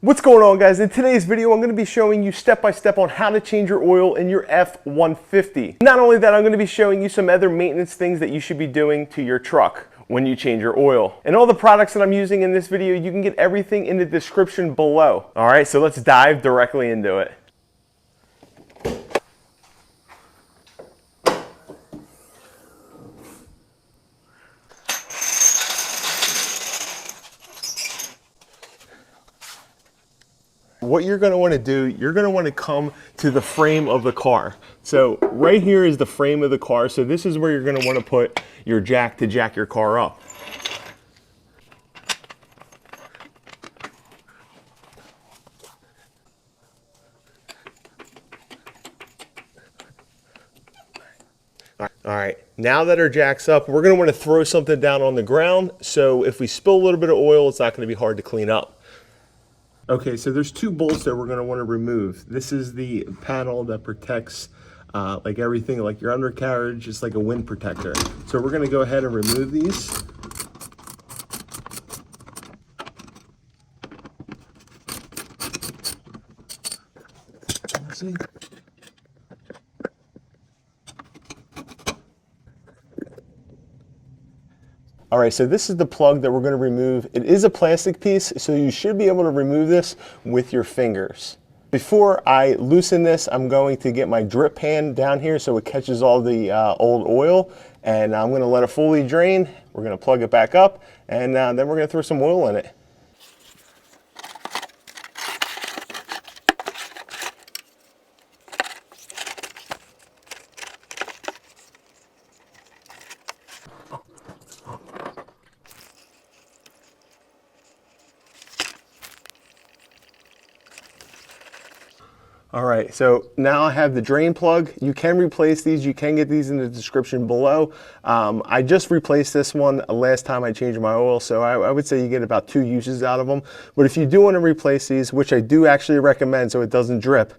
What's going on, guys? In today's video, I'm going to be showing you step by step on how to change your oil in your F-150. Not only that, I'm going to be showing you some other maintenance things that you should be doing to your truck when you change your oil. And all the products that I'm using in this video, you can get everything in the description below. All right, so let's dive directly into it. What you're going to want to do, you're going to want to come to the frame of the car. So right here is the frame of the car. So this is where you're going to want to put your jack to jack your car up. All right, now that our jack's up, we're going to want to throw something down on the ground. So if we spill a little bit of oil, it's not going to be hard to clean up. Okay, so there's two bolts that we're going to want to remove. This is the panel that protects like everything, like your undercarriage, just like a wind protector. So we're going to go ahead and remove these. See? All right, so this is the plug that we're going to remove. It is a plastic piece, so you should be able to remove this with your fingers. Before I loosen this, I'm going to get my drip pan down here so it catches all the old oil, and I'm going to let it fully drain. We're going to plug it back up, and then we're going to throw some oil in it. All right, so now I have the drain plug. You can replace these. You can get these in the description below. I just replaced this one last time I changed my oil, so I would say you get about 2 uses out of them. But if you do want to replace these, which I do actually recommend so it doesn't drip,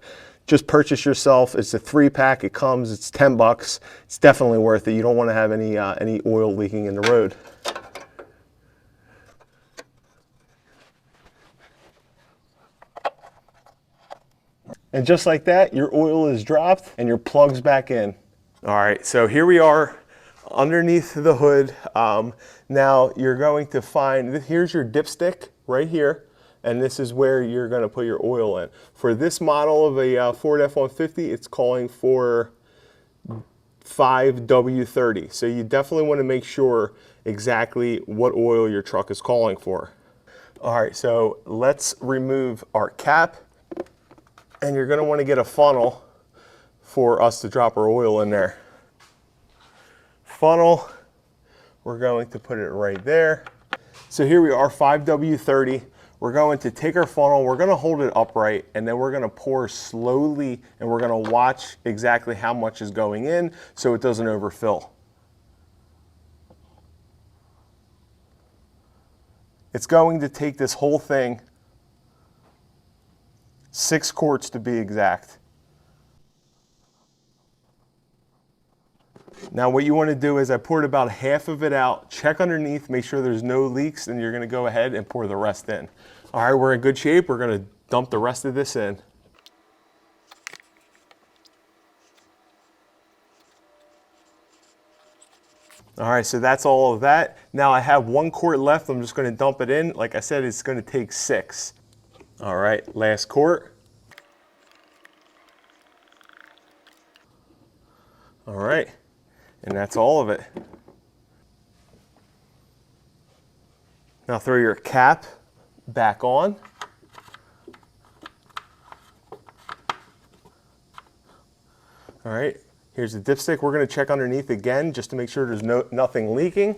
just purchase yourself. It's a 3-pack. It comes, it's 10 bucks. It's definitely worth it. You don't want to have any oil leaking in the road. And just like that, your oil is dropped and your plug's back in. All right, so here we are underneath the hood. Now you're going to find, here's your dipstick right here, and this is where you're gonna put your oil in. For this model of a Ford F-150, it's calling for 5W30. So you definitely wanna make sure exactly what oil your truck is calling for. All right, so let's remove our cap. And you're going to want to get a funnel for us to drop our oil in there. Funnel, we're going to put it right there. So here we are, 5W30. We're going to take our funnel, we're going to hold it upright, and then we're going to pour slowly, and we're going to watch exactly how much is going in so it doesn't overfill. It's going to take this whole thing 6 quarts to be exact. Now what you want to do is I poured about half of it out, check underneath, make sure there's no leaks, and you're going to go ahead and pour the rest in. All right, we're in good shape. We're going to dump the rest of this in. All right, so that's all of that. Now I have 1 quart left. I'm just going to dump it in. Like I said, it's going to take 6. All right, last quart. All right, and that's all of it. Now throw your cap back on. All right, here's the dipstick. We're going to check underneath again just to make sure there's nothing leaking.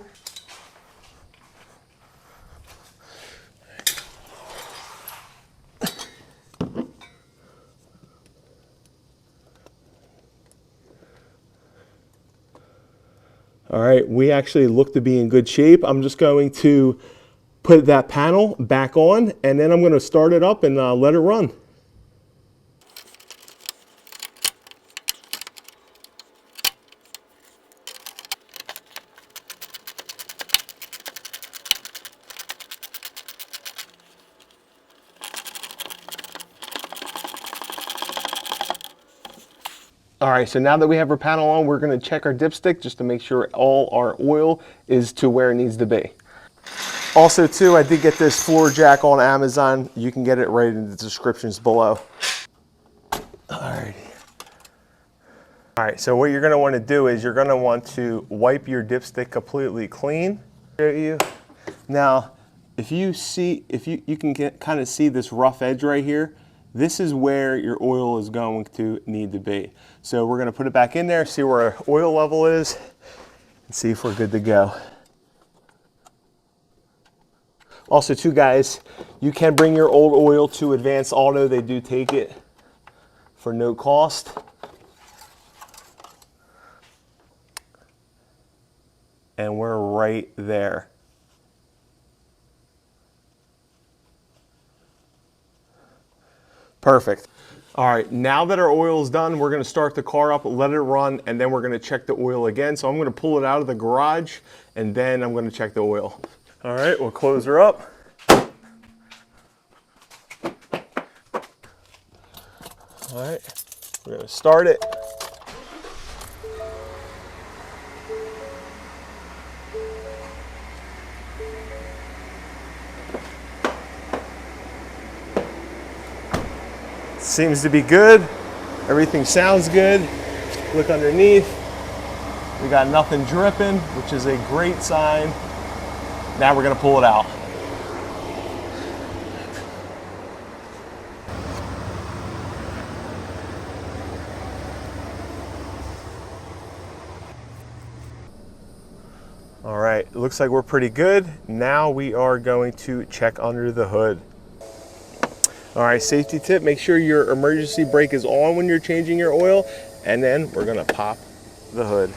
All right, we actually look to be in good shape. I'm just going to put that panel back on, and then I'm going to start it up and let it run. All right, so now that we have our panel on, we're gonna check our dipstick just to make sure all our oil is to where it needs to be. Also too, I did get this floor jack on Amazon. You can get it right in the descriptions below. All right. All right, so what you're gonna wanna do is you're gonna want to wipe your dipstick completely clean. Show you. Now, if you can kind of see this rough edge right here, this is where your oil is going to need to be. So we're gonna put it back in there, see where our oil level is, and see if we're good to go. Also too guys, you can bring your old oil to Advanced Auto. They do take it for no cost. And we're right there. Perfect. All right, now that our oil is done, we're gonna start the car up, let it run, and then we're gonna check the oil again. So I'm gonna pull it out of the garage, and then I'm gonna check the oil. All right, we'll close her up. All right, we're gonna start it. Seems to be good. Everything sounds good. Look underneath. We got nothing dripping, which is a great sign. Now we're gonna pull it out. All right, it looks like we're pretty good. Now we are going to check under the hood. All right, safety tip, make sure your emergency brake is on when you're changing your oil, and then we're gonna pop the hood.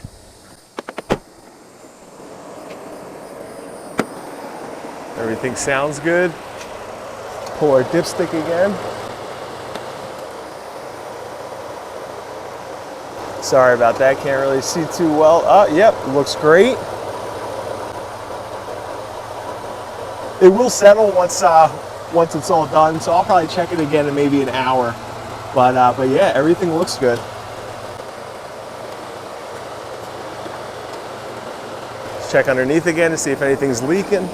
Everything sounds good. Pull our dipstick again. Sorry about that, can't really see too well. Oh, yep, looks great. It will settle once it's all done, so I'll probably check it again in maybe an hour. But yeah, everything looks good. Let's check underneath again to see if anything's leaking.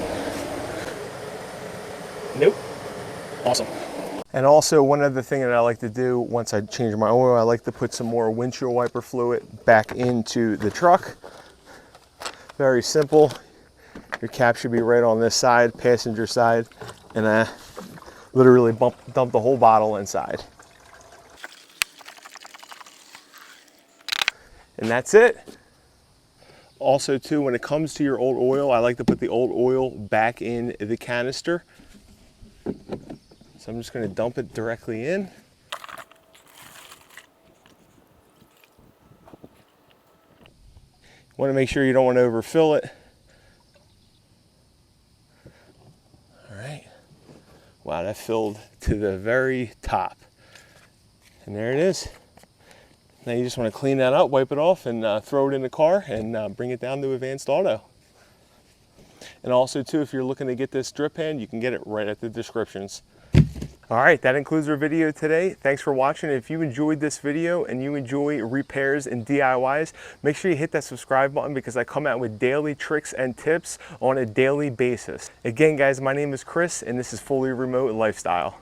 Nope. Awesome. And also one other thing that I like to do once I change my oil, I like to put some more windshield wiper fluid back into the truck. Very simple. Your cap should be right on this side, passenger side, and I literally dump the whole bottle inside. And that's it. Also too, when it comes to your old oil, I like to put the old oil back in the canister. So I'm just gonna dump it directly in. You wanna make sure you don't wanna overfill it. All right. Wow, that filled to the very top. And there it is. Now you just want to clean that up, wipe it off, and throw it in the car and bring it down to Advanced Auto. And also too, if you're looking to get this drip pan, you can get it right at the descriptions. All right, that includes our video today. Thanks for watching. If you enjoyed this video and you enjoy repairs and DIYs, make sure you hit that subscribe button because I come out with daily tricks and tips on a daily basis. Again, guys, my name is Chris and this is Fully Remote Lifestyle.